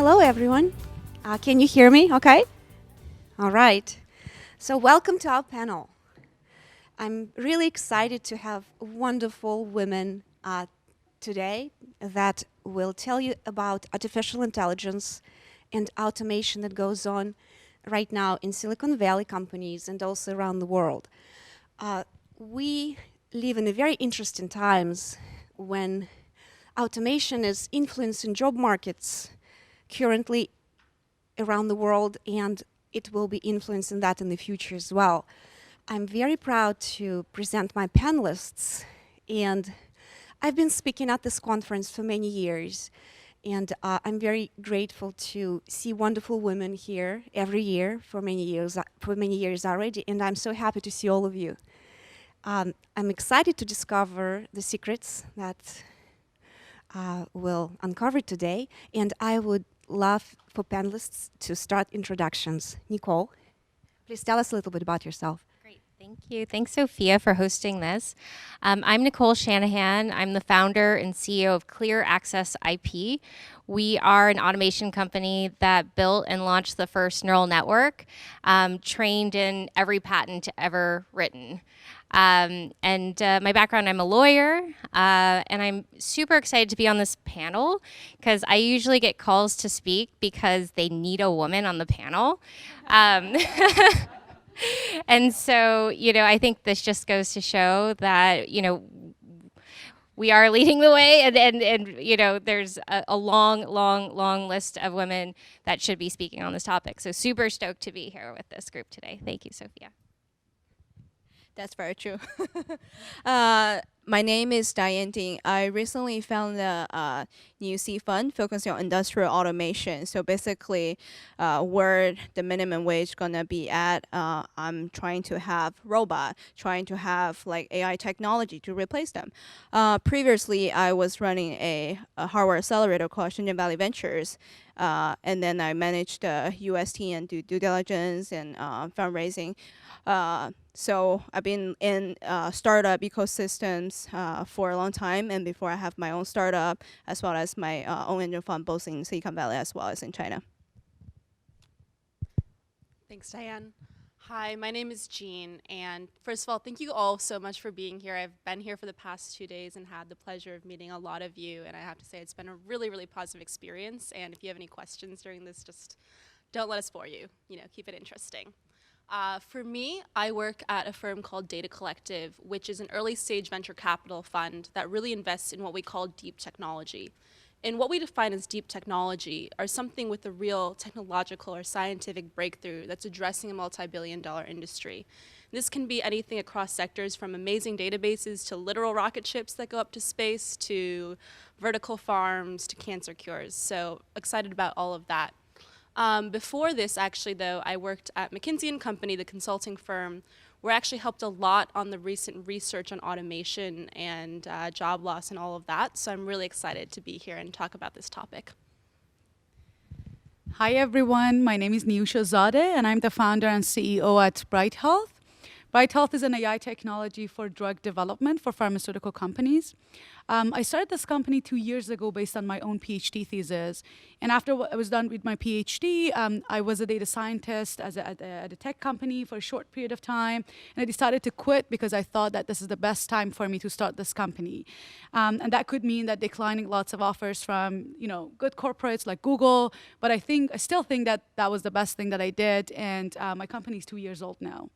Hello, everyone. Can you hear me? Okay. All right. So welcome to our panel. I'm really excited to have wonderful women today that will tell you about artificial intelligence and automation that goes on right now in Silicon Valley companies and also around the world. We live in a very interesting times when automation is influencing job markets currently around the world, and it will be influencing that in the future as well. I'm very proud to present my panelists, and I've been speaking at this conference for many years, and I'm very grateful to see wonderful women here every year for many years already, and I'm so happy to see all of you. I'm excited to discover the secrets that we'll uncover today, and I would love for panelists to start introductions. Nicole, please tell us a little bit about yourself. Great, thank you. Thanks, Sophia, for hosting this. I'm Nicole Shanahan. I'm the founder and CEO of ClearAccessIP. We are an automation company that built and launched the first neural network, trained in every patent ever written. My background, I'm a lawyer, and I'm super excited to be on this panel because I usually get calls to speak because they need a woman on the panel. And so, I think this just goes to show that, we are leading the way, and there's a long list of women that should be speaking on this topic. So super stoked to be here with this group today. Thank you, Sophia. That's very true. My name is Diane. I recently found a new Niousha fund focusing on industrial automation. So basically, where the minimum wage gonna be at, I'm trying to have robot, trying to have like AI technology to replace them. Previously, I was running a hardware accelerator called Shanahan Valley Ventures. And then I managed the UST and do due diligence and fundraising. So I've been in startup ecosystems for a long time, and before I have my own startup, as well as my own angel fund, both in Silicon Valley as well as in China. Thanks, Diane. Hi, my name is Jean, and first of all, thank you all so much for being here. I've been here for the past 2 days and had the pleasure of meeting a lot of you, and I have to say it's been a really positive experience, and if you have any questions during this, just don't let us bore you. Keep it interesting. For me, I work at a firm called Data Collective, which is an early stage venture capital fund that really invests in what we call deep technology. And what we define as deep technology are something with a real technological or scientific breakthrough that's addressing a multi-billion-dollar industry. This can be anything across sectors from amazing databases to literal rocket ships that go up to space to vertical farms to cancer cures. So excited about all of that. Before this, actually, though, I worked at McKinsey & Company, the consulting firm, where I actually helped a lot on the recent research on automation and job loss and all of that. So I'm really excited to be here and talk about this topic. Hi, everyone. My name is Niousha Zadeh, and I'm the founder and CEO at Brite Health. Brite Health is an AI technology for drug development for pharmaceutical companies. I started this company 2 years ago based on my own Ph.D. thesis. And after I was done with my Ph.D., I was a data scientist at a tech company for a short period of time. And I decided to quit because I thought that this is the best time for me to start this company. And that could mean that declining lots of offers from good corporates like Google. But I still think that that was the best thing that I did. And my company is 2 years old now.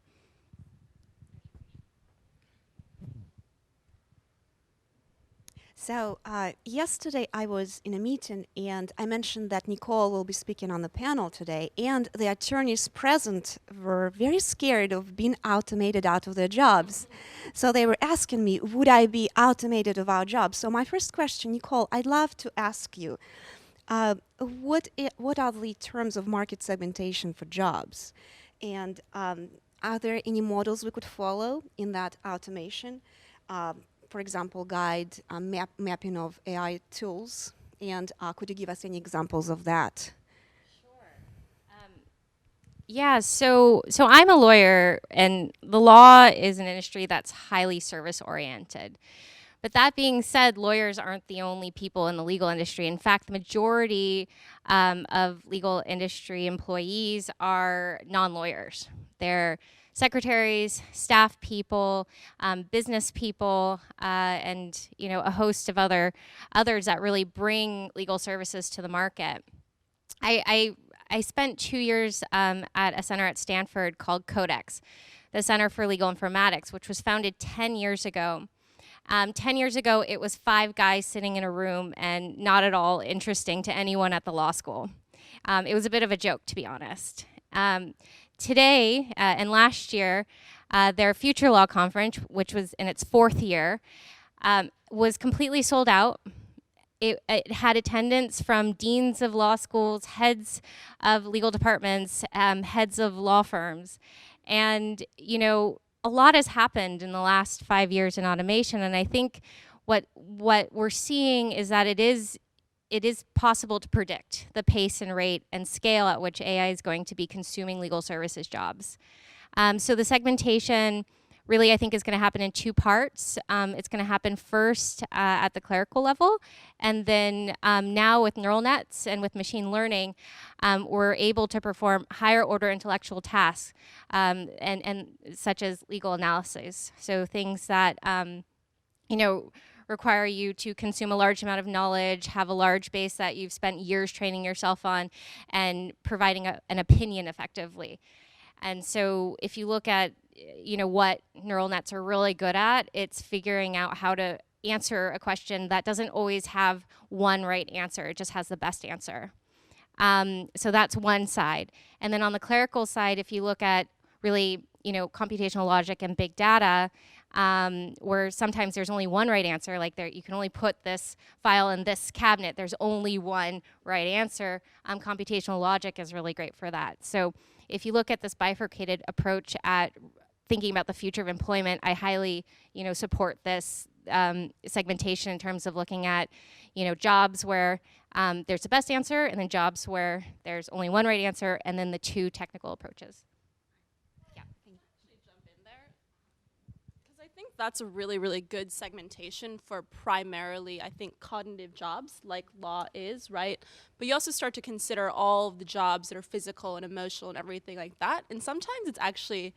So yesterday I was in a meeting and I mentioned that Nicole will be speaking on the panel today, and the attorneys present were very scared of being automated out of their jobs. So they were asking me, would I be automated of our jobs? So my first question, Nicole, I'd love to ask you, what are the terms of market segmentation for jobs? And are there any models we could follow in that automation? For example, guide mapping of AI tools, and could you give us any examples of that? Sure. Yeah, so I'm a lawyer, and the law is an industry that's highly service-oriented. But that being said, lawyers aren't the only people in the legal industry. In fact, the majority of legal industry employees are non-lawyers. They're secretaries, staff people, business people, and a host of others that really bring legal services to the market. I spent 2 years at a center at Stanford called Codex, the Center for Legal Informatics, which was founded 10 years ago. 10 years ago, it was 5 guys sitting in a room and not at all interesting to anyone at the law school. It was a bit of a joke, to be honest. Today and last year, their Future Law Conference, which was in its 4th year, was completely sold out. It had attendance from deans of law schools, heads of legal departments, heads of law firms. And, a lot has happened in the last 5 years in automation. And I think what we're seeing is that it is possible to predict the pace and rate and scale at which AI is going to be consuming legal services jobs. So the segmentation really, I think, is going to happen in 2 parts. It's going to happen first at the clerical level, and then now with neural nets and with machine learning, we're able to perform higher order intellectual tasks, and such as legal analysis. So things that require you to consume a large amount of knowledge, have a large base that you've spent years training yourself on, and providing an opinion effectively. And so if you look at what neural nets are really good at, it's figuring out how to answer a question that doesn't always have one right answer. It just has the best answer. So that's one side. And then on the clerical side, if you look at really, computational logic and big data, where sometimes there's only one right answer, like you can only put this file in this cabinet, there's only one right answer. Computational logic is really great for that. So if you look at this bifurcated approach at thinking about the future of employment, I highly, support this segmentation in terms of looking at, jobs where there's the best answer, and then jobs where there's only one right answer, and then the 2 technical approaches. Yeah. Jump in there, because I think that's a really, really good segmentation for primarily, I think, cognitive jobs like law is, right? But you also start to consider all of the jobs that are physical and emotional and everything like that, and sometimes it's actually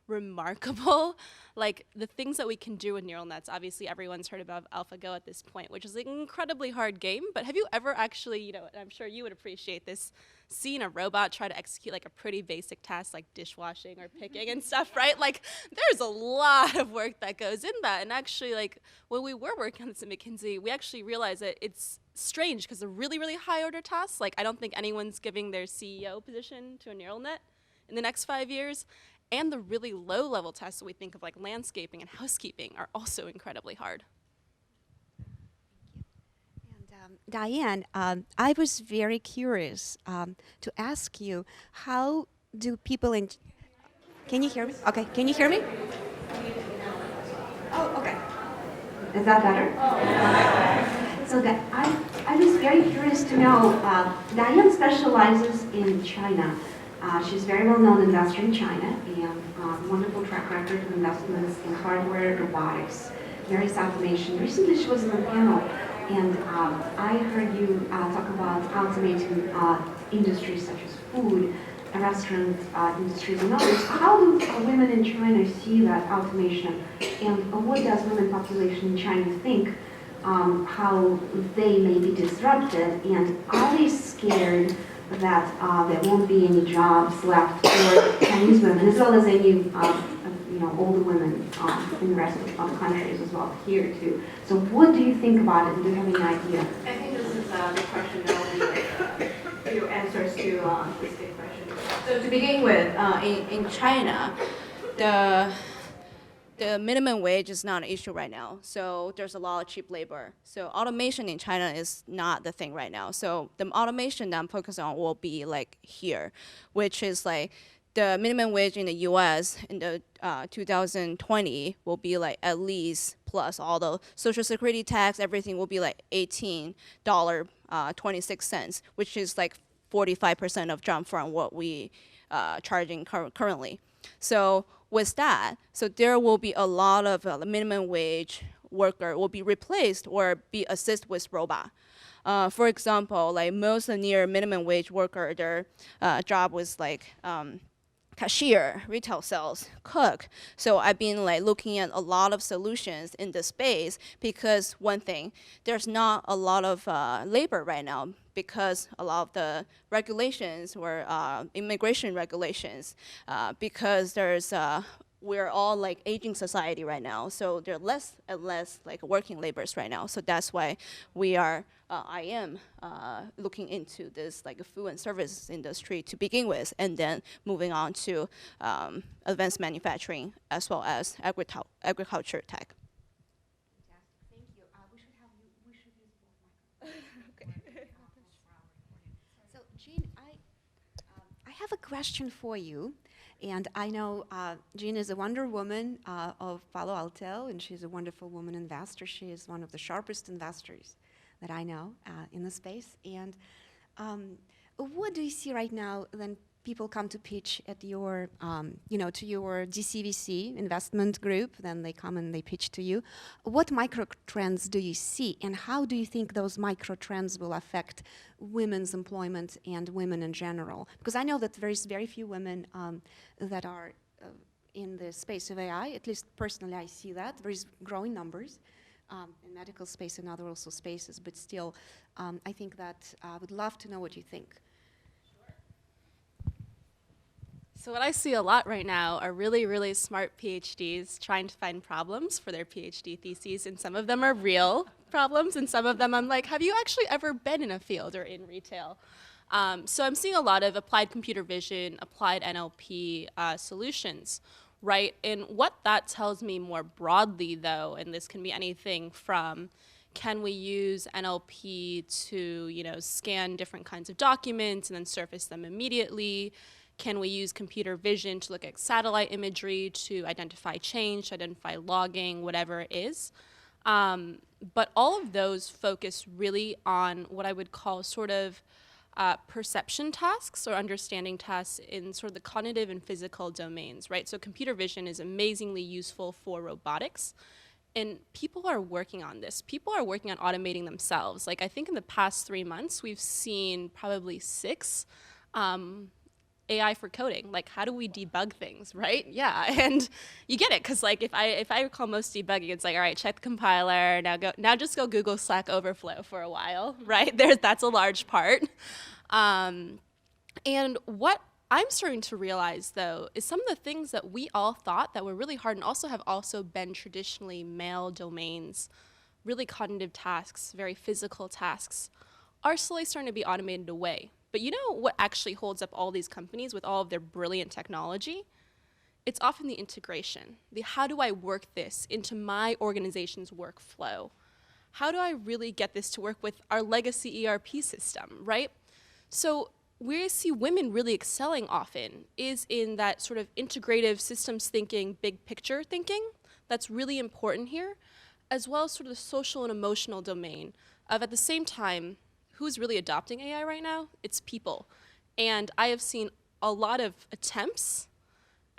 remarkable, like the things that we can do with neural nets. Obviously, everyone's heard about AlphaGo at this point, which is an incredibly hard game. But have you ever actually, and I'm sure you would appreciate this, seen a robot try to execute like a pretty basic task like dishwashing or picking and stuff, right? Like there's a lot of work that goes in that. And actually, like when we were working on this at McKinsey, we actually realized that it's strange because the really, really high order tasks, like I don't think anyone's giving their CEO position to a neural net in the next 5 years. And the really low-level tests that we think of, like landscaping and housekeeping, are also incredibly hard. And Diane, I was very curious to ask you, how do people in... Can you hear me? Okay, can you hear me? Oh, okay. Is that better? So I was very curious to know, Diane specializes in China. She's very well known investor in China, and wonderful track record of investments in hardware, robotics, various automation. Recently she was on a panel, and I heard you talk about automating industries such as food, restaurant industries and others. How do women in China see that automation, and what does women population in China think how they may be disrupted, and are they scared that there won't be any jobs left for Chinese women, as well as any older women in the rest of the countries as well, here too. So what do you think about it? Do you have any idea? I think this is the question that will be your answers to this big question. So to begin with, in China, the minimum wage is not an issue right now. So there's a lot of cheap labor. So automation in China is not the thing right now. So the automation that I'm focused on will be like here, which is like the minimum wage in the US in the 2020 will be like at least, plus all the social security tax, everything will be like $18.26, which is like 45% of jump from what we charging currently. So with that, so there will be a lot of minimum wage worker will be replaced or be assisted with robot. For example, like most near minimum wage worker, their job was like cashier, retail sales, cook. So I've been like looking at a lot of solutions in this space because one thing, there's not a lot of labor right now because a lot of the regulations or immigration regulations, because there's we're all like aging society right now, so there are less and less like working laborers right now. So that's why I am looking into this like food and service industry to begin with, and then moving on to advanced manufacturing as well as agriculture tech. Fantastic, thank you. We should use both microphones. So Jean, I have a question for you. And I know Jean is a Wonder Woman of Palo Alto, and she's a wonderful woman investor. She is one of the sharpest investors that I know in the space. And what do you see right now when people come to pitch at your, to your DCVC investment group? Then they come and they pitch to you. What micro trends do you see, and how do you think those micro trends will affect women's employment and women in general? Because I know that there's very few women that are in the space of AI. At least personally, I see that. There's growing numbers in medical space and other also spaces, but still, I think that I would love to know what you think. So what I see a lot right now are really, really smart PhDs trying to find problems for their PhD theses, and some of them are real problems, and some of them I'm like, have you actually ever been in a field or in retail? So I'm seeing a lot of applied computer vision, applied NLP solutions, right? And what that tells me more broadly, though, and this can be anything from, can we use NLP to, scan different kinds of documents and then surface them immediately? Can we use computer vision to look at satellite imagery to identify change, to identify logging, whatever it is? But all of those focus really on what I would call sort of perception tasks or understanding tasks in sort of the cognitive and physical domains, right? So computer vision is amazingly useful for robotics. And people are working on this. People are working on automating themselves. Like, I think in the past 3 months, we've seen probably 6 AI for coding. Like, how do we debug things, right? Yeah, and you get it, because like if I recall most debugging, it's like, all right, check the compiler, now just go Google Slack Overflow for a while, right? That's a large part. And what I'm starting to realize, though, is some of the things that we all thought that were really hard and also have also been traditionally male domains, really cognitive tasks, very physical tasks, are slowly starting to be automated away. But you know what actually holds up all these companies with all of their brilliant technology? It's often the integration. How do I work this into my organization's workflow? How do I really get this to work with our legacy ERP system, right? So where I see women really excelling often is in that sort of integrative systems thinking, big picture thinking. That's really important here, as well as sort of the social and emotional domain of, at the same time, who's really adopting AI right now? It's people. And I have seen a lot of attempts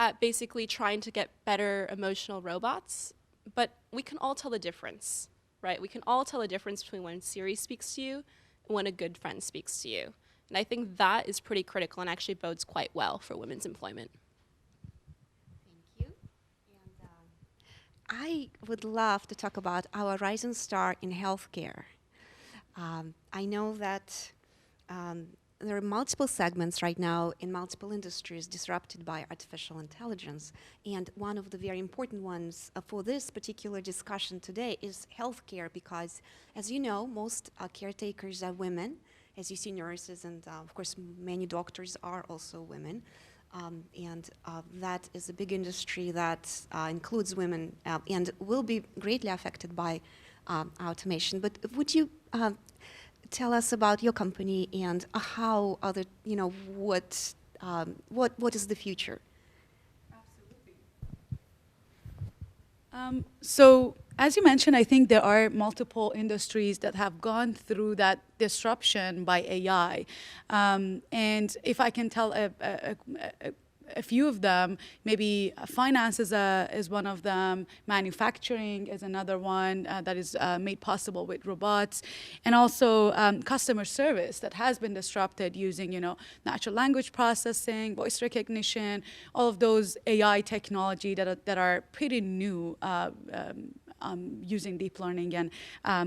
at basically trying to get better emotional robots, but we can all tell the difference, right? We can all tell the difference between when Siri speaks to you and when a good friend speaks to you. And I think that is pretty critical and actually bodes quite well for women's employment. Thank you. And I would love to talk about our rising star in healthcare. I know that there are multiple segments right now in multiple industries disrupted by artificial intelligence. And one of the very important ones for this particular discussion today is healthcare, because, as you know, most caretakers are women. As you see, nurses and, of course, many doctors are also women. And that is a big industry that includes women and will be greatly affected by automation. But would you tell us about your company and how other, what is the future? Absolutely. So as you mentioned, I think there are multiple industries that have gone through that disruption by AI. And if I can tell a a few of them. Maybe finance is one of them. Manufacturing is another one that is made possible with robots, and also customer service that has been disrupted using, natural language processing, voice recognition, all of those AI technology that are pretty new using deep learning and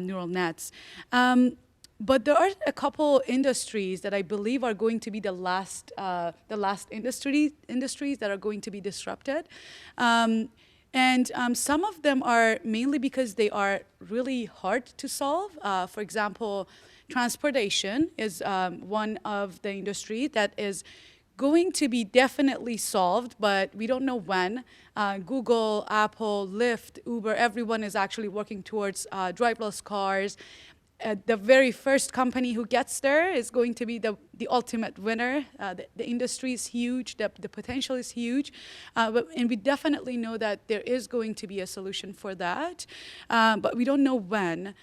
neural nets. But there are a couple industries that I believe are going to be the last industries that are going to be disrupted. Some of them are mainly because they are really hard to solve. For example, transportation is one of the industry that is going to be definitely solved, but we don't know when. Google, Apple, Lyft, Uber, everyone is actually working towards driverless cars. The very first company who gets there is going to be the ultimate winner. The industry is huge, the potential is huge, and we definitely know that there is going to be a solution for that, but we don't know when.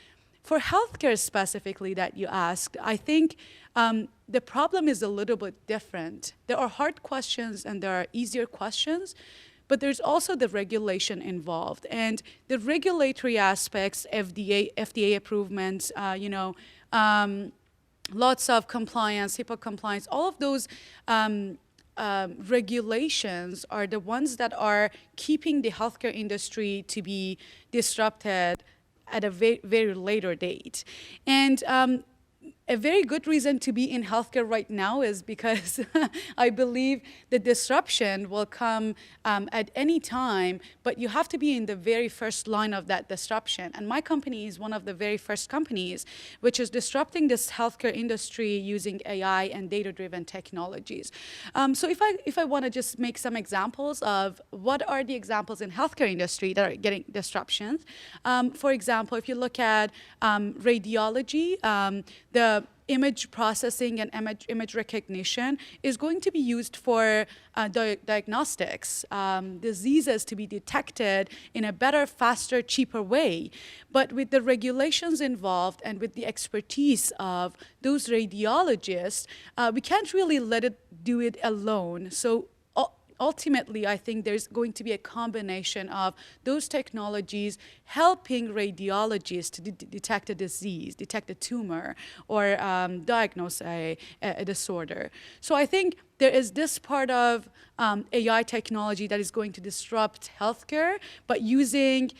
For healthcare specifically that you asked, I think the problem is a little bit different. There are hard questions and there are easier questions, but there's also the regulation involved. And the regulatory aspects, FDA improvements, lots of compliance, HIPAA compliance, all of those regulations are the ones that are keeping the healthcare industry to be disrupted at a very, very later date. And a very good reason to be in healthcare right now is because I believe the disruption will come at any time, but you have to be in the very first line of that disruption. And my company is one of the very first companies which is disrupting this healthcare industry using AI and data-driven technologies. So if I want to just make some examples of what are the examples in healthcare industry that are getting disruptions. For example, if you look at radiology, the image processing and image recognition is going to be used for diagnostics, diseases to be detected in a better, faster, cheaper way. But with the regulations involved and with the expertise of those radiologists, we can't really let it do it alone. So ultimately, I think there's going to be a combination of those technologies helping radiologists to detect a disease, detect a tumor, or diagnose a disorder. So I think there is this part of AI technology that is going to disrupt healthcare, but using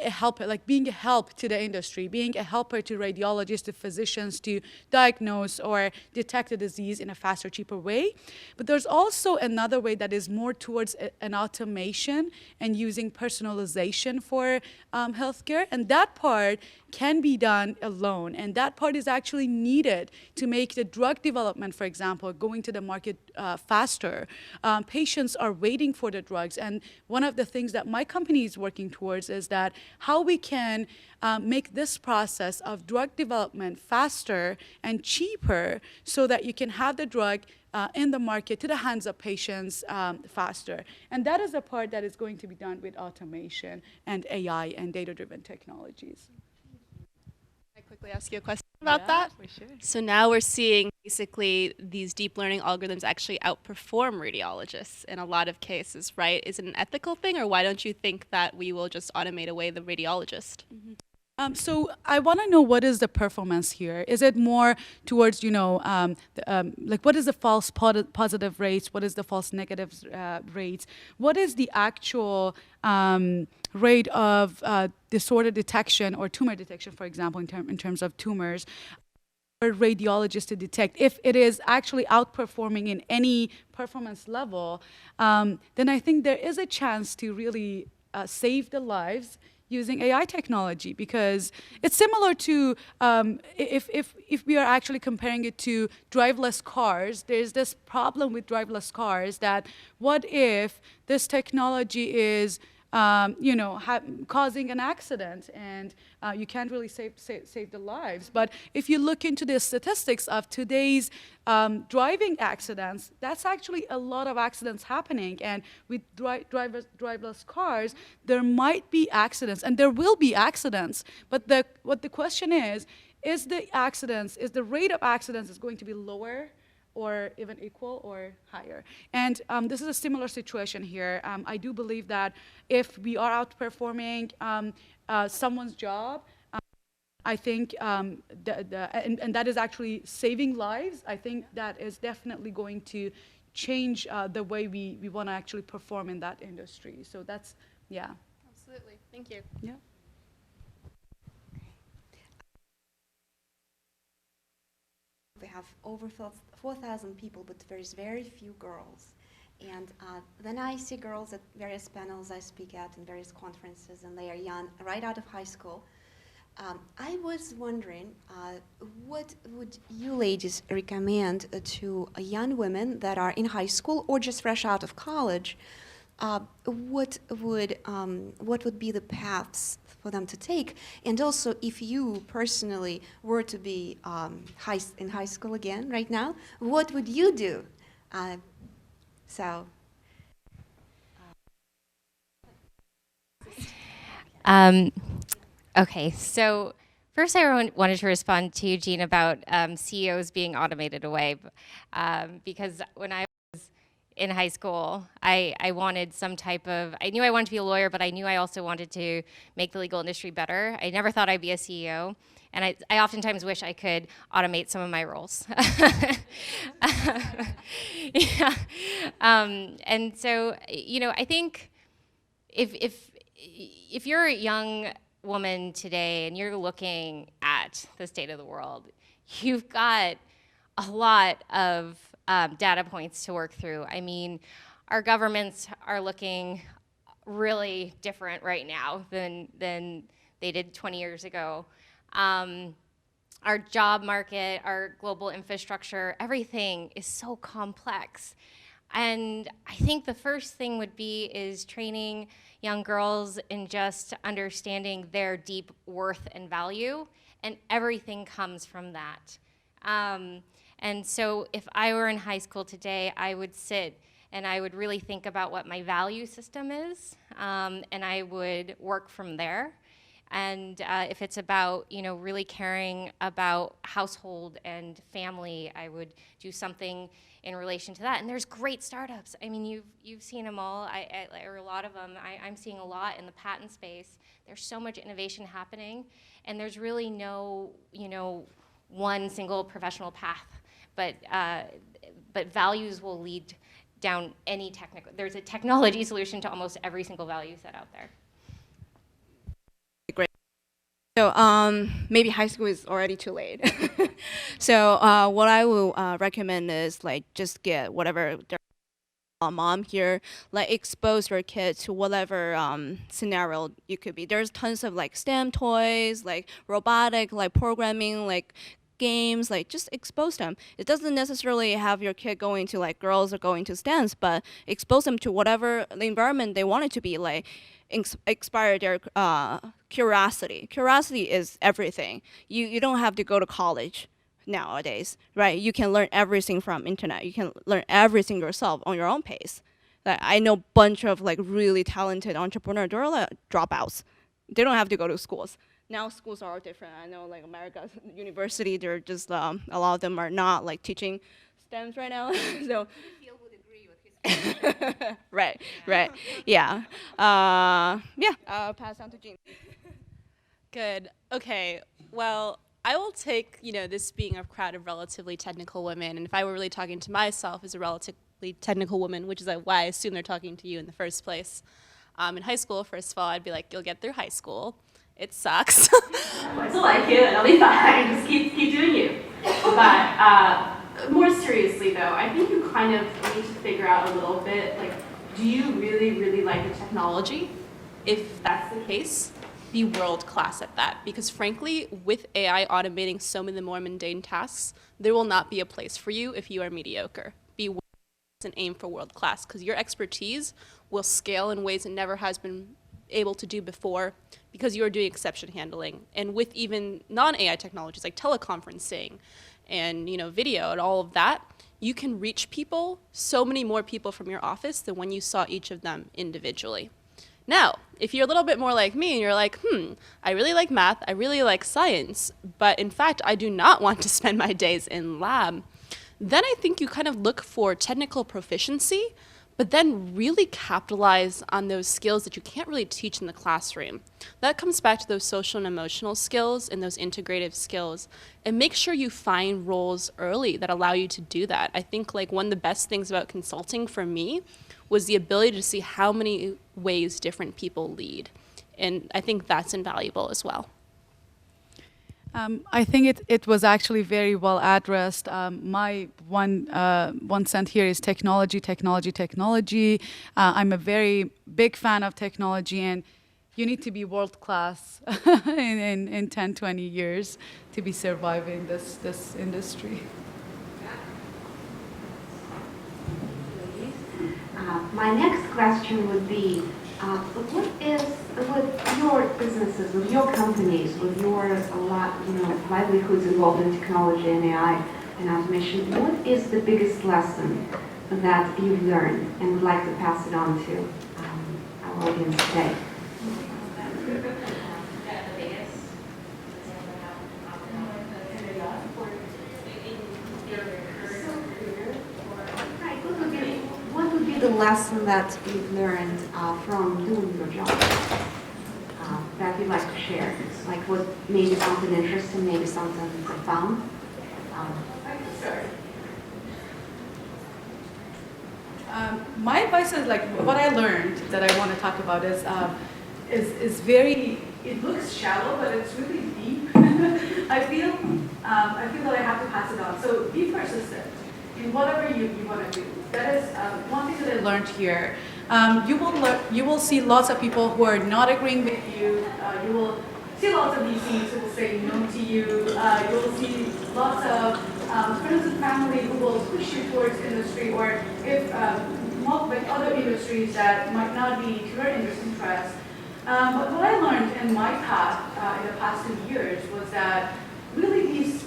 a helper, like being a help to the industry, being a helper to radiologists, to physicians to diagnose or detect a disease in a faster, cheaper way. But there's also another way that is more towards an automation and using personalization for healthcare. And that part can be done alone. And that part is actually needed to make the drug development, for example, going to the market faster. Patients are waiting for the drugs. And one of the things that my company is working towards is that how we can make this process of drug development faster and cheaper so that you can have the drug in the market to the hands of patients faster. And that is a part that is going to be done with automation and AI and data-driven technologies. Can I quickly ask you a question about that? For sure. So now we're seeing basically these deep learning algorithms actually outperform radiologists in a lot of cases, right? Is it an ethical thing, or why don't you think that we will just automate away the radiologist? Mm-hmm. So I want to know, what is the performance here? Is it more towards, like what is the false positive rates? What is the false negative rates? What is the actual rate of disorder detection or tumor detection, for example, in terms of tumors, for radiologists to detect? If it is actually outperforming in any performance level, then I think there is a chance to really save the lives using AI technology, because it's similar to if we are actually comparing it to driverless cars. There's this problem with driverless cars that what if this technology is causing an accident and you can't really save the lives. But if you look into the statistics of today's driving accidents, that's actually a lot of accidents happening. And with driverless cars, there might be accidents, and there will be accidents. But what the question is the rate of accidents is going to be lower, or even equal or higher. And this is a similar situation here. I do believe that if we are outperforming someone's job, I think, and that is actually saving lives. I think that is definitely going to change the way we want to actually perform in that industry. So that's, yeah. Absolutely. Thank you. Yeah. We have over 4,000 people, but there's very few girls. And then I see girls at various panels I speak at in various conferences, and they are young, right out of high school. I was wondering, what would you ladies recommend to young women that are in high school or just fresh out of college? What would be the paths for them to take? And also, if you personally were to be in high school again right now, what would you do? Okay, so first I wanted to respond to Eugene about CEOs being automated away, because when I was in high school, I wanted some type of, I knew I wanted to be a lawyer, but I knew I also wanted to make the legal industry better. I never thought I'd be a CEO, and I oftentimes wish I could automate some of my roles. Yeah. And so, you know, I think if you're a young woman today and you're looking at the state of the world, you've got a lot of data points to work through. I mean, our governments are looking really different right now than they did 20 years ago. Our job market, our global infrastructure, everything is so complex. And I think the first thing would be is training young girls in just understanding their deep worth and value, and everything comes from that. And so if I were in high school today, I would sit and I would really think about what my value system is, and I would work from there. And if it's about, you know, really caring about household and family, I would do something in relation to that. And there's great startups. I mean, you've seen them all, or a lot of them. I'm seeing a lot in the patent space. There's so much innovation happening, and there's really no, you know, one single professional path. But values will lead down any technical. There's a technology solution to almost every single value set out there. So maybe high school is already too late. So what I will recommend is like just get whatever their mom here, like expose your kid to whatever scenario you could be. There's tons of like STEM toys, like robotic, like programming, like games, like just expose them. It doesn't necessarily have your kid going to like girls or going to STEMs, but expose them to whatever the environment they want it to be, like inspire their curiosity. Curiosity is everything. You don't have to go to college nowadays, right? You can learn everything from internet. You can learn everything yourself on your own pace. Like, I know a bunch of like really talented entrepreneurs. They're like dropouts. They don't have to go to schools. Now schools are all different. I know like America's university, they're just a lot of them are not like teaching STEMs right now. So. Right, right, yeah. Yeah, I'll pass on to Jean. Good. Okay. Well, I will take, you know, this being a crowd of relatively technical women, and if I were really talking to myself as a relatively technical woman, which is why I assume they're talking to you in the first place. In high school, first of all, I'd be like, you'll get through high school. It sucks. I still like you, and I'll be fine. Just keep doing you. But more seriously, though, I think you kind of need to figure out a little bit, like, do you really, really like the technology? If that's the case, be world class at that. Because frankly, with AI automating so many of the more mundane tasks, there will not be a place for you if you are mediocre. Be world class and aim for world class, because your expertise will scale in ways it never has been able to do before, because you are doing exception handling. And with even non-AI technologies like teleconferencing and, you know, video and all of that, you can reach people, so many more people from your office than when you saw each of them individually. Now, if you're a little bit more like me and you're like, I really like math, I really like science, but in fact, I do not want to spend my days in lab, Then I think you kind of look for technical proficiency, but then really capitalize on those skills that you can't really teach in the classroom. That comes back to those social and emotional skills and those integrative skills. And make sure you find roles early that allow you to do that. I think like one of the best things about consulting for me was the ability to see how many ways different people lead. And I think that's invaluable as well. I think it was actually very well addressed. My one cent here is technology, technology, technology. I'm a very big fan of technology, and you need to be world class in 10, 20 years to be surviving this industry. My next question would be, what is, with your businesses, with your companies, with your livelihoods involved in technology and AI and automation, what is the biggest lesson that you've learned and would like to pass it on to our audience today? What would be the lesson that you've learned from doing your job that you'd like to share? Like what, maybe something interesting, maybe something profound? I can start. My advice is like what I learned that I want to talk about is very. It looks shallow, but it's really deep. I feel that I have to pass it on. So be persistent in whatever you want to do. That is one thing that I learned here. You will see lots of people who are not agreeing with you. You will see lots of VCs who will say no to you. You will see lots of friends and family who will push you towards industry, or if with other industries that might not be to your interest. But what I learned in my path in the past 2 years was that really be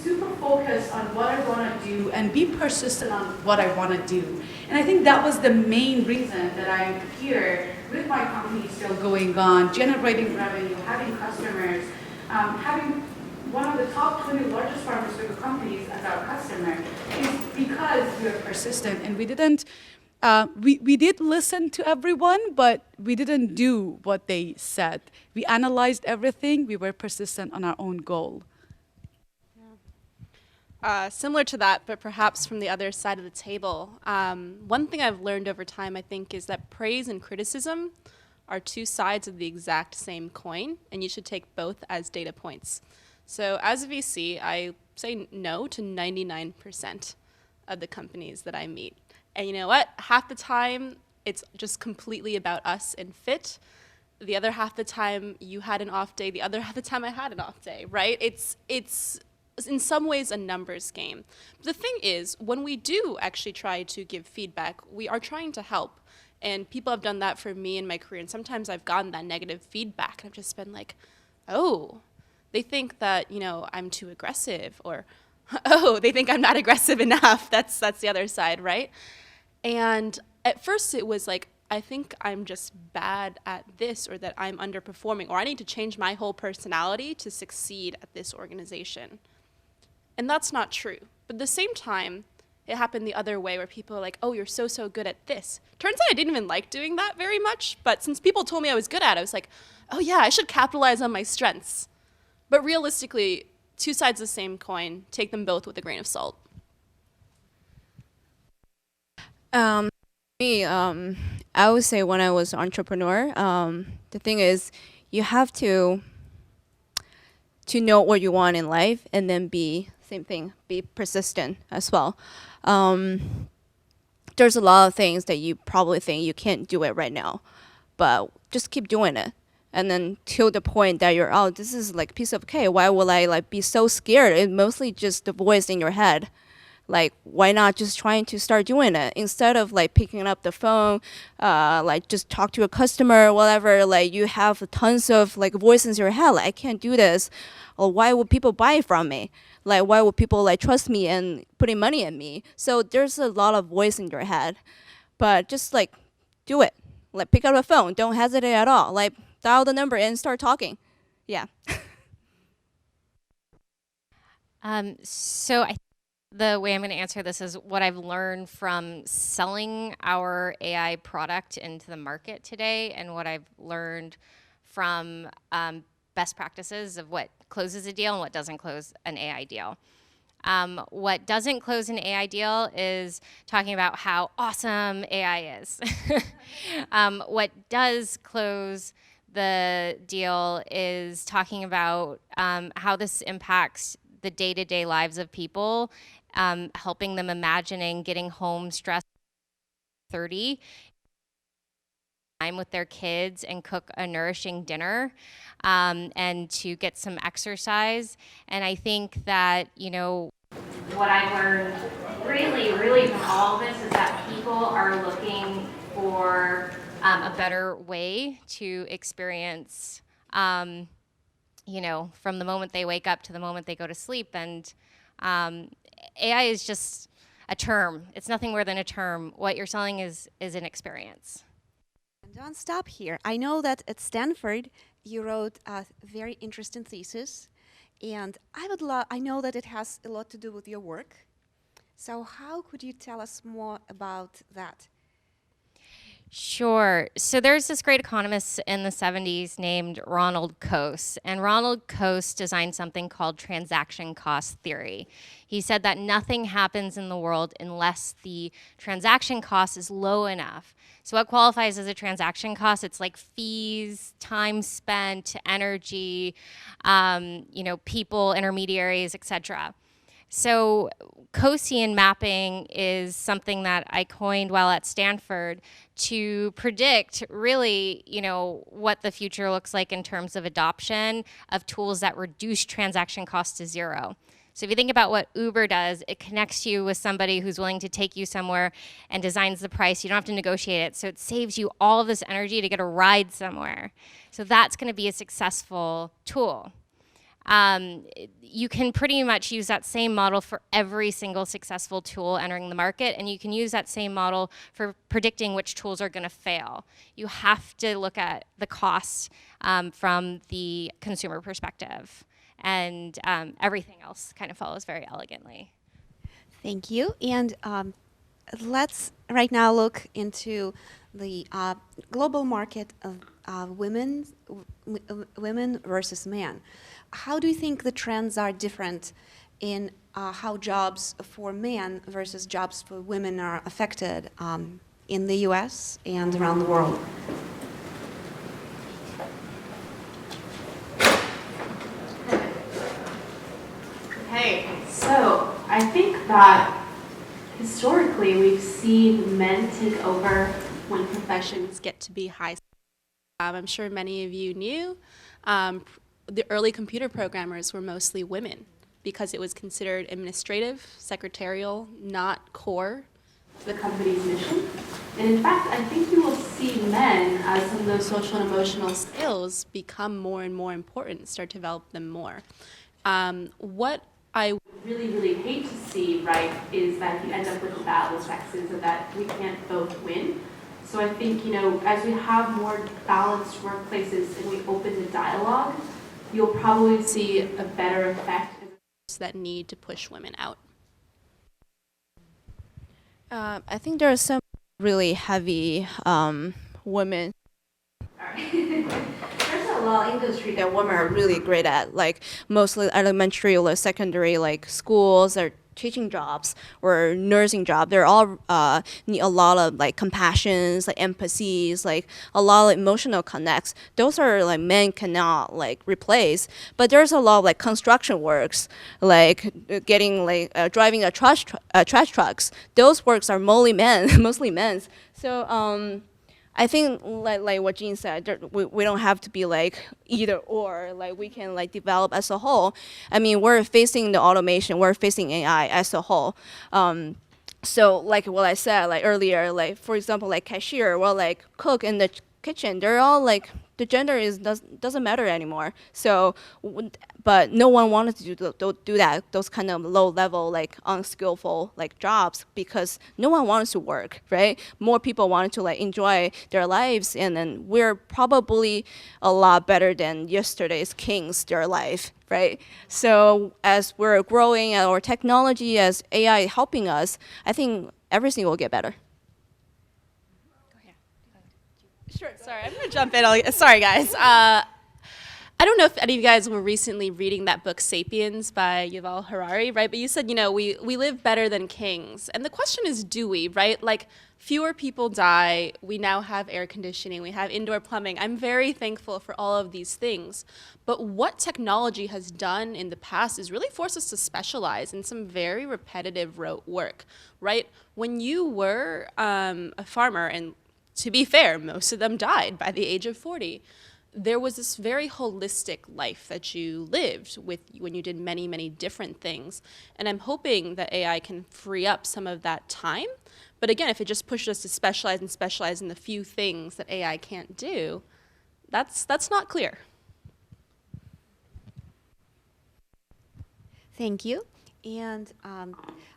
super focused on what I want to do and be persistent on what I want to do. And I think that was the main reason that I'm here with my company still going on, generating revenue, having customers, having one of the top 20 largest pharmaceutical companies as our customer, is because we are persistent and we didn't. We did listen to everyone, but we didn't do what they said. We analyzed everything. We were persistent on our own goal. Similar to that, but perhaps from the other side of the table, one thing I've learned over time, I think, is that praise and criticism are two sides of the exact same coin, and you should take both as data points. So as a VC, I say no to 99% of the companies that I meet. And you know what? Half the time, it's just completely about us and fit. The other half the time, you had an off day. The other half the time, I had an off day, right? It's in some ways a numbers game. But the thing is, when we do actually try to give feedback, we are trying to help. And people have done that for me in my career. And sometimes I've gotten that negative feedback. And I've just been like, oh, they think that, I'm too aggressive. Or, oh, they think I'm not aggressive enough. That's the other side, right? And at first it was like, I think I'm just bad at this, or that I'm underperforming, or I need to change my whole personality to succeed at this organization. And that's not true. But at the same time, it happened the other way, where people are like, oh, you're so good at this. Turns out I didn't even like doing that very much, but since people told me I was good at it, I was like, oh yeah, I should capitalize on my strengths. But realistically, two sides of the same coin, take them both with a grain of salt. I would say when I was an entrepreneur, the thing is you have to know what you want in life, and then be persistent as well. There's a lot of things that you probably think you can't do it right now, but just keep doing it. And then till the point that you're, oh, this is like a piece of cake. Why will I be so scared? It's mostly just the voice in your head. Why not just trying to start doing it instead of picking up the phone, just talk to a customer, whatever. You have tons of voices in your head. I can't do this, or why would people buy from me? Why would people trust me and putting money in me? So there's a lot of voice in your head, but just do it. Pick up the phone. Don't hesitate at all. Dial the number and start talking. Yeah. So I the way I'm going to answer this is what I've learned from selling our AI product into the market today, and what I've learned from best practices of what closes a deal and what doesn't close an AI deal. What doesn't close an AI deal is talking about how awesome AI is. What does close the deal is talking about how this impacts the day-to-day lives of people, helping them imagining getting home stressed 30 time with their kids and cook a nourishing dinner, and to get some exercise. And I think that, you know, what I learned really from all of this is that people are looking for a better way to experience, you know, from the moment they wake up to the moment they go to sleep. And AI is just a term. It's nothing more than a term. What you're selling is an experience. And don't stop here. I know that at Stanford, you wrote a very interesting thesis, and I know that it has a lot to do with your work. So how could you tell us more about that? Sure. So there's this great economist in the 70s named Ronald Coase, and Ronald Coase designed something called transaction cost theory. He said that nothing happens in the world unless the transaction cost is low enough. So what qualifies as a transaction cost? It's like fees, time spent, energy, you know, people, intermediaries, etc. So Coasean mapping is something that I coined while at Stanford to predict really, you know, what the future looks like in terms of adoption of tools that reduce transaction costs to zero. So if you think about what Uber does, it connects you with somebody who's willing to take you somewhere and designs the price. You don't have to negotiate it. So it saves you all of this energy to get a ride somewhere. So that's going to be a successful tool. You can pretty much use that same model for every single successful tool entering the market, and you can use that same model for predicting which tools are going to fail. You have to look at the costs from the consumer perspective, and everything else kind of follows very elegantly. Thank you. And let's right now look into the global market of women versus men. How do you think the trends are different in how jobs for men versus jobs for women are affected in the US and around the world? Okay, so I think that historically we've seen men take over when professions get to be high. I'm sure many of you knew the early computer programmers were mostly women because it was considered administrative, secretarial, not core to the company's mission. And in fact, I think you will see men, as some of those social and emotional skills become more and more important, start to develop them more. What I really hate to see, right, is that you end up with a battle of sexes and that we can't both win. So I think, you know, as we have more balanced workplaces and we open the dialogue, you'll probably see a better effect that need to push women out. I think there are some really heavy women. There's a lot of industry that women are really great at, like mostly elementary or secondary, like schools or teaching jobs or nursing job. They're all need a lot of like compassions, like empathies, like a lot of emotional connects. Those are like men cannot like replace. But there's a lot of like construction works, like getting like driving a trash trucks. Those works are mostly men. So I think like what Jean said, we don't have to be like either or, like we can like develop as a whole. I mean, we're facing the automation, we're facing AI as a whole. So like what I said like earlier, like for example, like cashier will like cook in the kitchen, they're all like, the gender doesn't matter anymore. So, but no one wanted to do that, those kind of low level, like unskillful like jobs, because no one wants to work, right? More people wanted to like enjoy their lives, and then we're probably a lot better than yesterday's kings, their life, right? So as we're growing our technology, as AI helping us, I think everything will get better. Sure. Sorry, I'm going to jump in. Sorry, guys. I don't know if any of you guys were recently reading that book, Sapiens, by Yuval Harari, right? But you said, we live better than kings. And the question is, do we, right? Like, fewer people die. We now have air conditioning. We have indoor plumbing. I'm very thankful for all of these things. But what technology has done in the past is really forced us to specialize in some very repetitive rote work, right? When you were a farmer, and to be fair, most of them died by the age of 40. There was this very holistic life that you lived with when you did many, many different things. And I'm hoping that AI can free up some of that time. But again, if it just pushes us to specialize and specialize in the few things that AI can't do, that's not clear. Thank you. And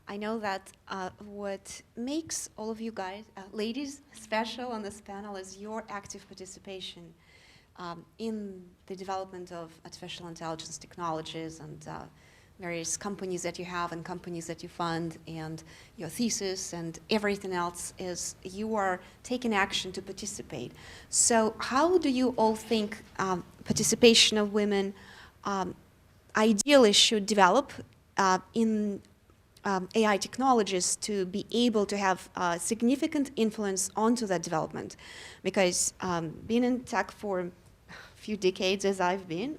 I know that what makes all of you guys, ladies, special on this panel is your active participation in the development of artificial intelligence technologies and various companies that you have and companies that you fund, and your thesis and everything else is you are taking action to participate. So how do you all think participation of women ideally should develop in AI technologies to be able to have significant influence onto that development? Because being in tech for a few decades as I've been,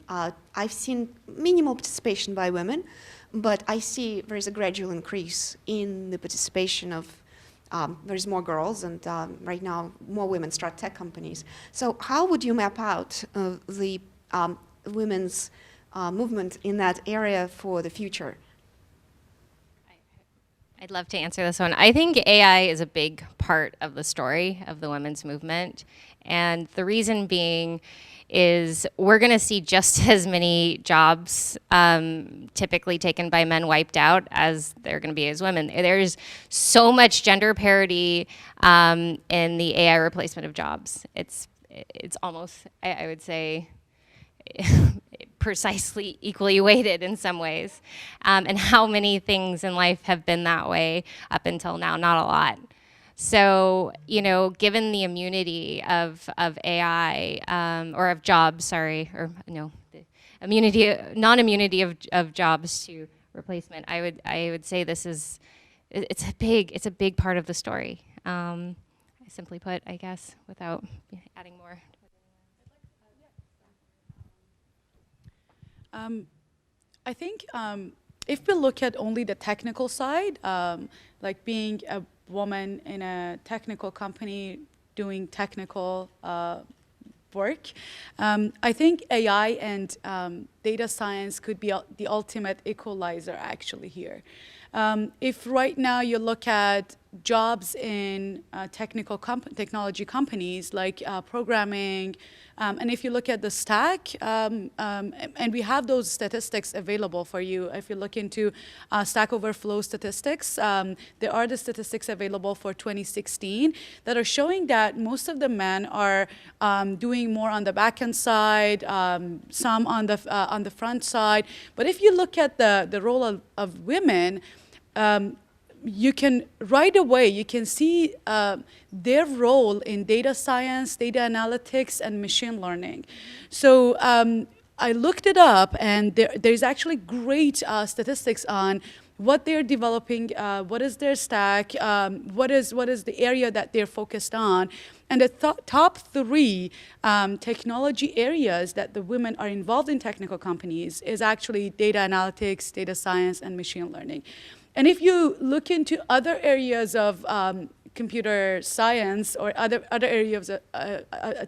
I've seen minimal participation by women, but I see there's a gradual increase in the participation of there's more girls, and right now more women start tech companies. So how would you map out the women's movement in that area for the future? I'd love to answer this one. I think AI is a big part of the story of the women's movement. And the reason being is we're going to see just as many jobs typically taken by men wiped out as they're going to be as women. There's so much gender parity in the AI replacement of jobs. It's almost, I would say, precisely equally weighted in some ways. And how many things in life have been that way up until now? Not a lot. So, given the immunity of AI, or of jobs, sorry, or no, the non-immunity of jobs to replacement, I would say it's a big part of the story. Simply put, I guess, without adding more. I think if we look at only the technical side, like being a woman in a technical company doing technical work, I think AI and data science could be the ultimate equalizer actually here. If right now you look at jobs in technology companies like programming, and if you look at the stack, and we have those statistics available for you. If you look into Stack Overflow statistics, there are the statistics available for 2016 that are showing that most of the men are doing more on the back-end side, some on the front side. But if you look at the role of women, you can right away, you can see their role in data science, data analytics, and machine learning. So I looked it up, and there's actually great statistics on what they're developing, what is their stack, what is the area that they're focused on. And the top three technology areas that the women are involved in technical companies is actually data analytics, data science, and machine learning. And if you look into other areas of computer science or other areas,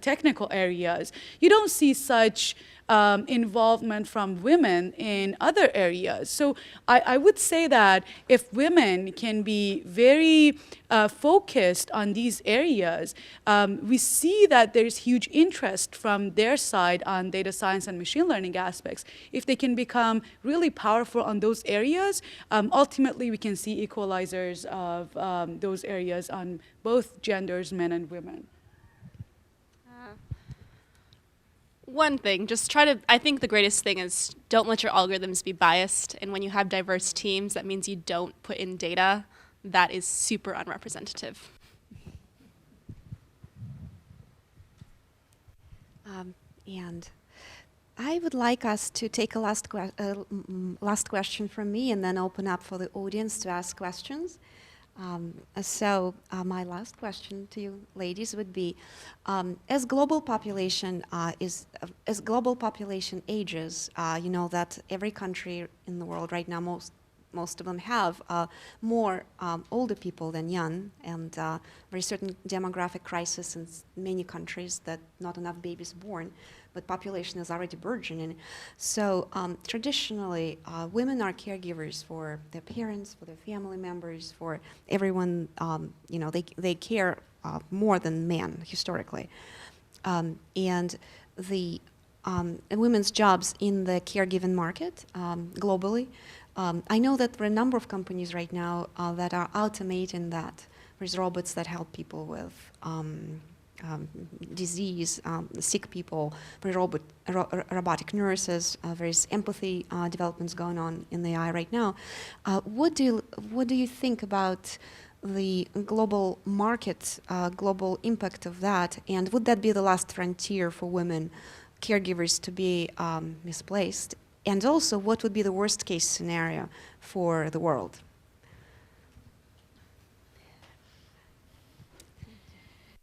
technical areas, you don't see such involvement from women in other areas. So I would say that if women can be very focused on these areas, we see that there's huge interest from their side on data science and machine learning aspects. If they can become really powerful on those areas, ultimately we can see equalizers of those areas on both genders, men and women. One thing, just try to, I think the greatest thing is don't let your algorithms be biased. And when you have diverse teams, that means you don't put in data that is super unrepresentative. And I would like us to take a last question from me and then open up for the audience to ask questions. My last question to you ladies would be, as global population ages, you know that every country in the world right now, most of them have more older people than young, and there is certain demographic crisis in many countries that not enough babies born, but population is already burgeoning. So traditionally, women are caregivers for their parents, for their family members, for everyone. You know, they care more than men historically, and the women's jobs in the caregiving market globally. I know that there are a number of companies right now that are automating that. There's robots that help people with disease, sick people, robotic nurses. There's empathy developments going on in the AI right now. What do you think about the global market, global impact of that, and would that be the last frontier for women caregivers to be misplaced? And also, what would be the worst case scenario for the world?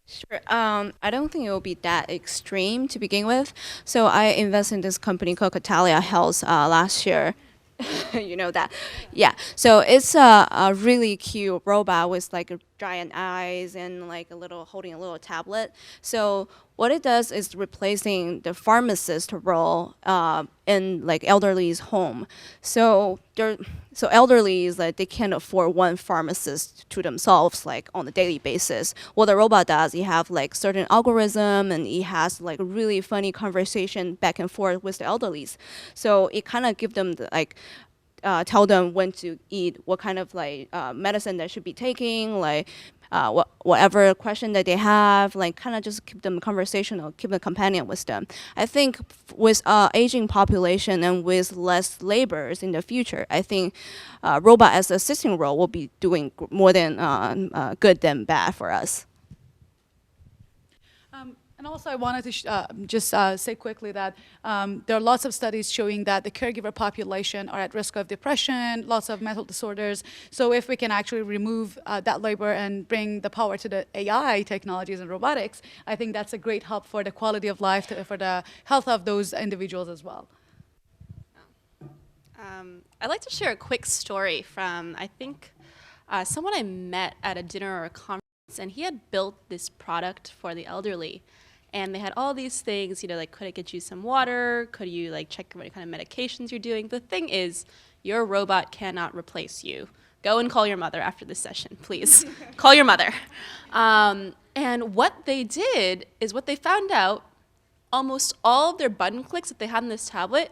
Sure. I don't think it will be that extreme to begin with. So I invested in this company called Catalia Health last year. You know that? Yeah. So it's a really cute robot with like giant eyes and like holding a little tablet. So what it does is replacing the pharmacist role in like elderly's home. So elderly is like they can't afford one pharmacist to themselves like on a daily basis. What the robot does, it have like certain algorithm and it has like really funny conversation back and forth with the elderlies. So it kind of give them the, like tell them when to eat, what kind of like medicine they should be taking, like whatever question that they have, like kind of just keep them conversational, keep a companion with them. I think with aging population and with less laborers in the future, I think robot as assisting role will be doing more than good than bad for us. And also I wanted to just say quickly that there are lots of studies showing that the caregiver population are at risk of depression, lots of mental disorders. So if we can actually remove that labor and bring the power to the AI technologies and robotics, I think that's a great help for the quality of life, for the health of those individuals as well. I'd like to share a quick story from, I think, someone I met at a dinner or a conference, and he had built this product for the elderly. And they had all these things, you know, like, could it get you some water? Could you, like, check what kind of medications you're doing? The thing is, your robot cannot replace you. Go and call your mother after this session, please. Call your mother. And what they did is what they found out, almost all of their button clicks that they had on this tablet,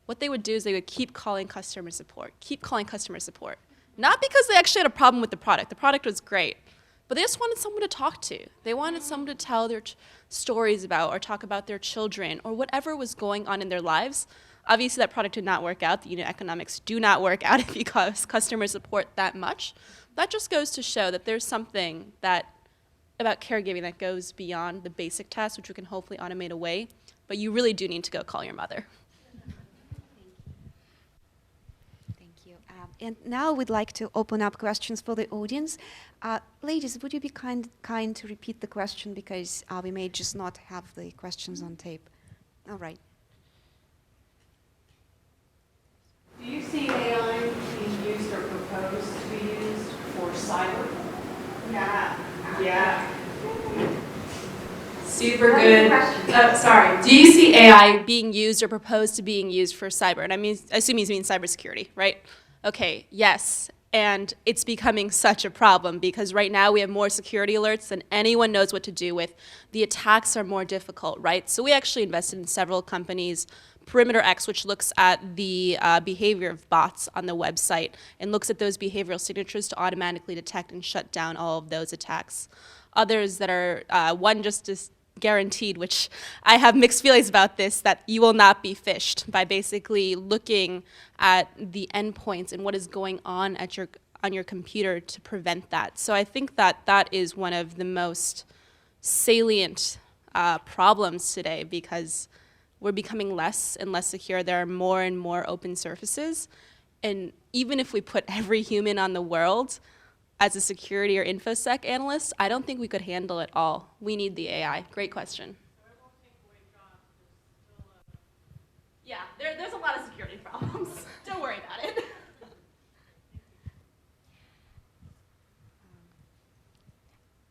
what they would do is they would keep calling customer support, keep calling customer support. Not because they actually had a problem with the product. The product was great. But they just wanted someone to talk to. They wanted someone to tell their stories about or talk about their children or whatever was going on in their lives. Obviously, that product did not work out. The unit economics do not work out if you cost customer support that much. That just goes to show that there's something that about caregiving that goes beyond the basic tasks, which we can hopefully automate away. But you really do need to go call your mother. And now we'd like to open up questions for the audience. Ladies, would you be kind to repeat the question, because we may just not have the questions on tape. All right. Do you see AI being used or proposed to be used for cyber? Yeah. Super good. Sorry. Do you see AI being used or proposed to being used for cyber? And I assume you mean cybersecurity, right? Okay, yes. And it's becoming such a problem because right now we have more security alerts than anyone knows what to do with. The attacks are more difficult, right? So we actually invested in several companies. Perimeter X, which looks at the behavior of bots on the website and looks at those behavioral signatures to automatically detect and shut down all of those attacks. Others that are, one just is guaranteed, which I have mixed feelings about this, that you will not be phished by basically looking at the endpoints and what is going on at on your computer to prevent that. So I think that that is one of the most salient problems today because we're becoming less and less secure. There are more and more open surfaces. And even if we put every human on the world as a security or InfoSec analyst, I don't think we could handle it all. We need the AI. Great question. Yeah, there's a lot of security problems. Don't worry about it.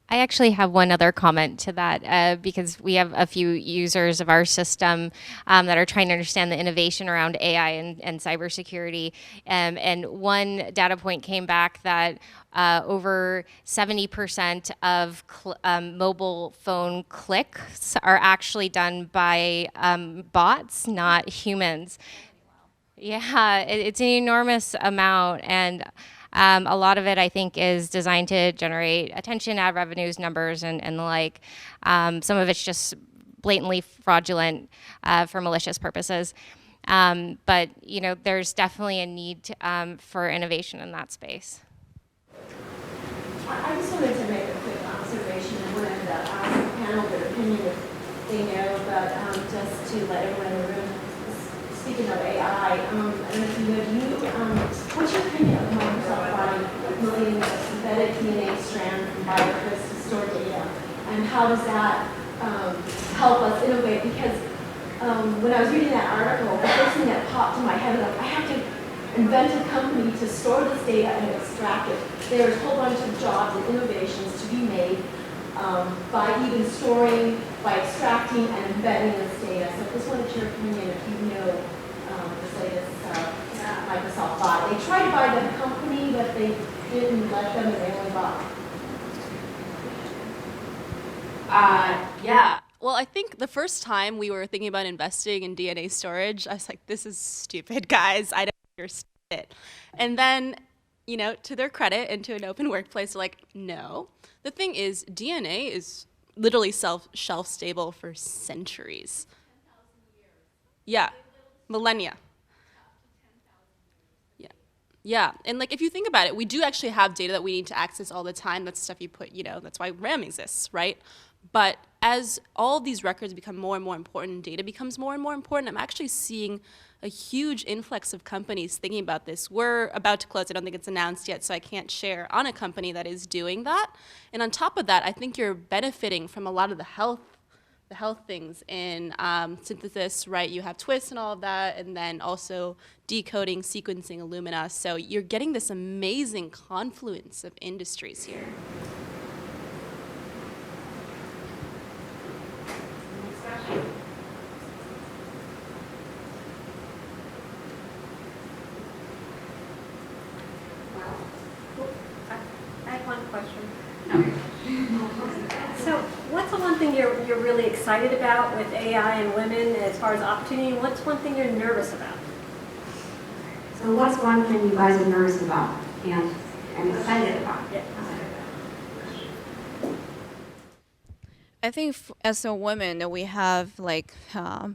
I actually have one other comment to that because we have a few users of our system that are trying to understand the innovation around AI and cybersecurity. And one data point came back that over 70% of mobile phone clicks are actually done by bots, not humans. Yeah, it's an enormous amount, and a lot of it, I think, is designed to generate attention, ad revenues, numbers, and the like. Some of it's just blatantly fraudulent for malicious purposes. But you know, there's definitely a need for innovation in that space. I just wanted to make a quick observation. I wanted to ask the panel their opinion if they know, but just to let everyone in the room. Speaking of AI, I don't know if you know, what's your opinion of Microsoft buying millions of synthetic DNA strands from biochris to store data? And how does that help us innovate? Because when I was reading that article, the first thing that popped in my head was, I have to invent a company to store this data and extract it. There's a whole bunch of jobs and innovations to be made by even storing, by extracting and embedding this data. So I just wanted your opinion if you know this latest Microsoft buy. They tried to buy the company, but they didn't let them, and they only bought. Yeah. Well, I think the first time we were thinking about investing in DNA storage, I was like, this is stupid, guys. I don't understand it. And then, you know, to their credit and to an open workplace, they're like, no. The thing is, DNA is literally shelf stable for centuries. 10,000 years. Yeah, millennia. Yeah, yeah, and like if you think about it, we do actually have data that we need to access all the time. That's stuff you put, you know, that's why RAM exists, right? But as all these records become more and more important, data becomes more and more important, I'm actually seeing a huge influx of companies thinking about this. We're about to close. I don't think it's announced yet, so I can't share on a company that is doing that. And on top of that, I think you're benefiting from a lot of the health things in synthesis, right? You have twists and all of that, and then also decoding, sequencing, Illumina. So you're getting this amazing confluence of industries here. I have one question. So what's the one thing you're really excited about with AI and women as far as opportunity, and what's one thing you're nervous about? So what's one thing you guys are nervous about and excited about? Yeah. I think as a woman that we have like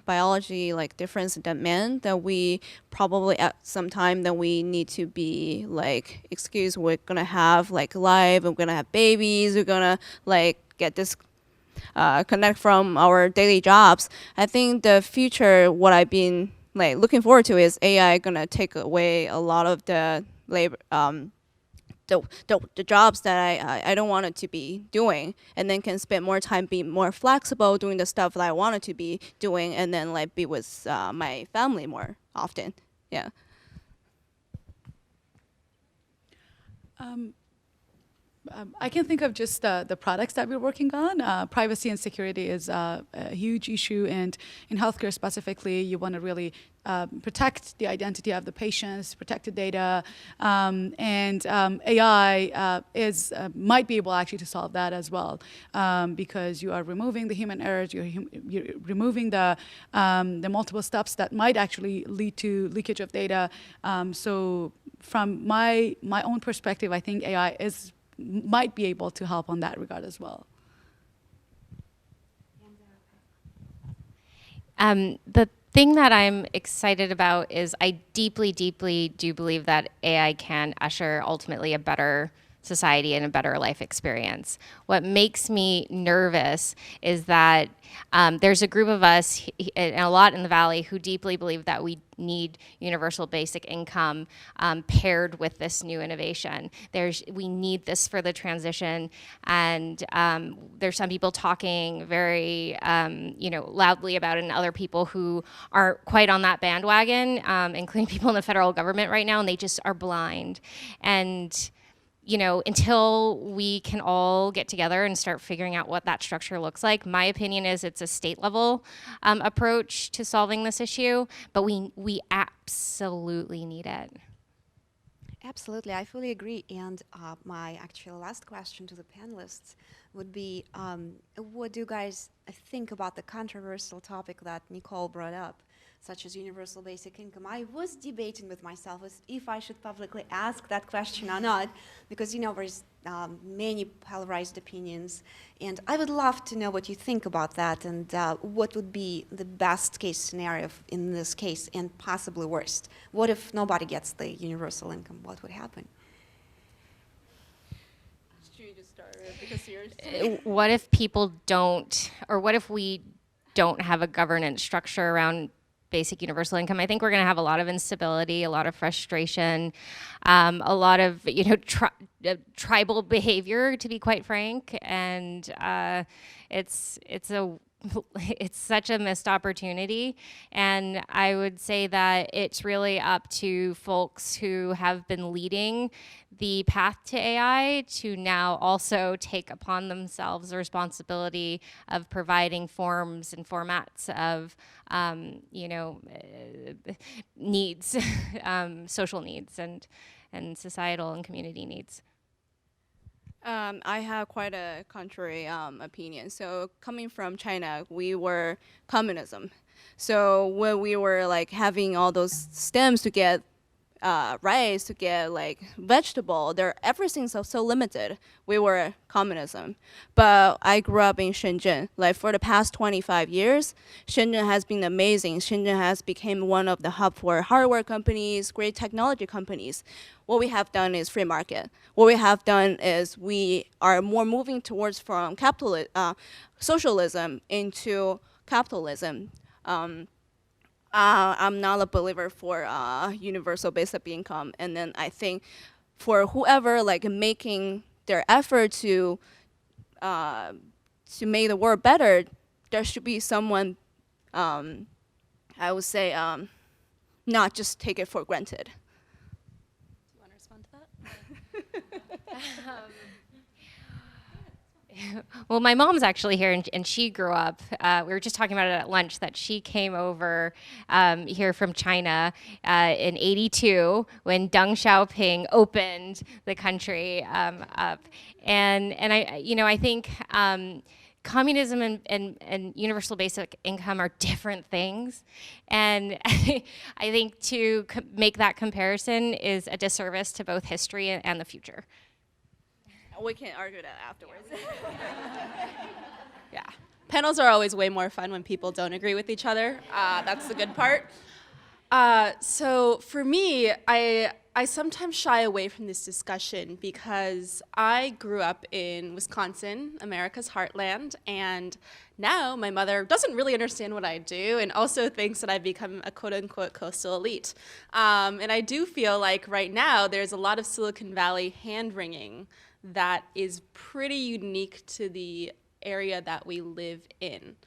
biology like difference than men, that we probably at some time that we need to be like, excuse, we're gonna have like life, we're gonna have babies, we're gonna like get this connect from our daily jobs. I think the future, what I've been like looking forward to is AI gonna take away a lot of the labor. The jobs that I don't want it to be doing, and then can spend more time being more flexible doing the stuff that I wanted to be doing, and then like be with my family more often. Yeah. I can think of just the products that we're working on. Privacy and security is a huge issue, and in healthcare specifically, you want to really protect the identity of the patients, protect the data, and AI might be able actually to solve that as well, because you are removing the human errors, you're removing the multiple steps that might actually lead to leakage of data. So from my own perspective, I think AI might be able to help on that regard as well. The thing that I'm excited about is I deeply, deeply do believe that AI can usher ultimately a better society and a better life experience. What makes me nervous is that there's a group of us, and a lot in the Valley, who deeply believe that we need universal basic income paired with this new innovation. We need this for the transition, and there's some people talking very loudly about it, and other people who aren't quite on that bandwagon, including people in the federal government right now, and they just are blind. And until we can all get together and start figuring out what that structure looks like, my opinion is it's a state level approach to solving this issue, but we absolutely need it. Absolutely, I fully agree. And my actual last question to the panelists would be, what do you guys think about the controversial topic that Nicole brought up, such as universal basic income? I was debating with myself as if I should publicly ask that question or not, because there's many polarized opinions, and I would love to know what you think about that, and what would be the best case scenario in this case, and possibly worst. What if nobody gets the universal income? What would happen? Should you just start because yours? What if people don't, or what if we don't have a governance structure around basic universal income? I think we're going to have a lot of instability, a lot of frustration, a lot of tribal behavior, to be quite frank, and it's such a missed opportunity. And I would say that it's really up to folks who have been leading the path to AI to now also take upon themselves the responsibility of providing forms and formats of needs, social needs, and societal and community needs. I have quite a contrary opinion. So coming from China, we were communism. So when we were having all those stems to get rice, to get vegetable, everything's so limited. We were communism. But I grew up in Shenzhen. For the past 25 years, Shenzhen has been amazing. Shenzhen has become one of the hub for hardware companies, great technology companies. What we have done is free market. What we have done is we are more moving towards from socialism into capitalism. I'm not a believer for universal basic income, and then I think for whoever making their effort to make the world better, there should be someone, I would say, not just take it for granted. Do you want to respond to that? Well, my mom's actually here, and she grew up, we were just talking about it at lunch, that she came over here from China in '82 when Deng Xiaoping opened the country up. And I think communism and universal basic income are different things. And I think to make that comparison is a disservice to both history and the future. We can argue that afterwards. Yeah. Panels are always way more fun when people don't agree with each other. That's the good part. So for me, I sometimes shy away from this discussion because I grew up in Wisconsin, America's heartland, and now my mother doesn't really understand what I do and also thinks that I've become a quote-unquote coastal elite. And I do feel like right now there's a lot of Silicon Valley hand-wringing that is pretty unique to the area that we live in.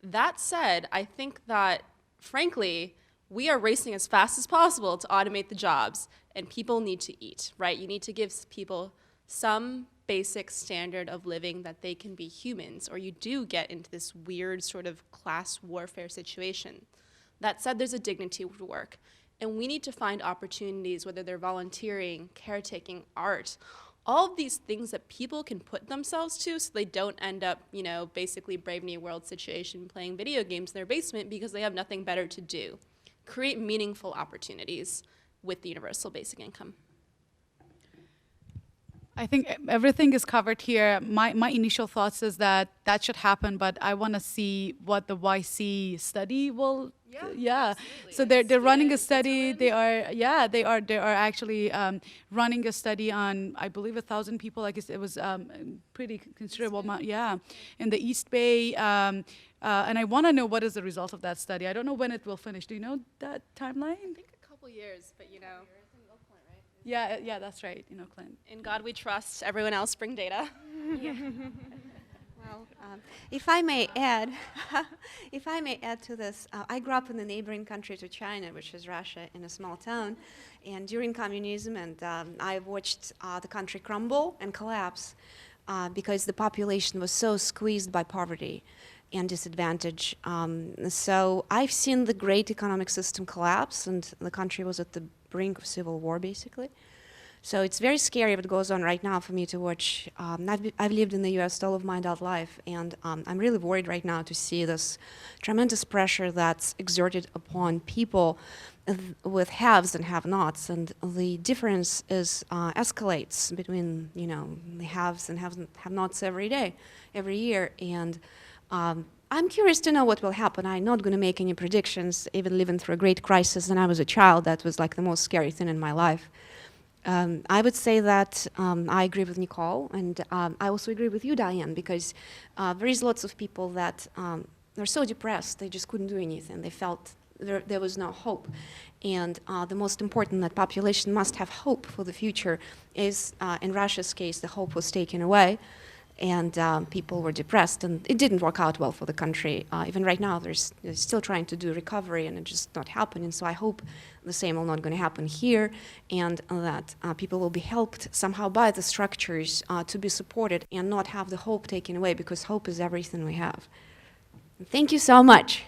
That said, I think that, frankly, we are racing as fast as possible to automate the jobs, and people need to eat, right? You need to give people some basic standard of living that they can be humans, or you do get into this weird sort of class warfare situation. That said, there's a dignity to work, and we need to find opportunities, whether they're volunteering, caretaking, art, all of these things that people can put themselves to so they don't end up, you know, basically Brave New World situation playing video games in their basement because they have nothing better to do. Create meaningful opportunities with the universal basic income. I think everything is covered here. My initial thoughts is that should happen, but I want to see what the YC study will. Yeah. So they're running a study. They are actually running a study on, I believe, 1,000 people. I guess it was pretty considerable amount. Yeah, in the East Bay. And I want to know what is the result of that study. I don't know when it will finish. Do you know that timeline? I think a couple years, but you know. Yeah, that's right. You know, Clint. In God we trust. Everyone else bring data. Well, if I may add, to this, I grew up in the neighboring country to China, which is Russia, in a small town, and during communism, and I watched the country crumble and collapse because the population was so squeezed by poverty and disadvantage. So I've seen the great economic system collapse, and the country was at the brink of civil war, basically. So it's very scary what goes on right now for me to watch. I've lived in the US all of my adult life, and I'm really worried right now to see this tremendous pressure that's exerted upon people with haves and have-nots, and the difference is escalates between, you know, the haves and have-nots every day, every year, and I'm curious to know what will happen. I'm not going to make any predictions, even living through a great crisis. When I was a child, that was like the most scary thing in my life. I would say that I agree with Nicole, and I also agree with you, Diane, because there is lots of people that they're so depressed, they just couldn't do anything. They felt there was no hope. And the most important, that population must have hope for the future, is, in Russia's case, the hope was taken away. And people were depressed, and it didn't work out well for the country. Even right now, they're still trying to do recovery, and it's just not happening. So I hope the same will not going to happen here, and that people will be helped somehow by the structures to be supported and not have the hope taken away, because hope is everything we have. Thank you so much.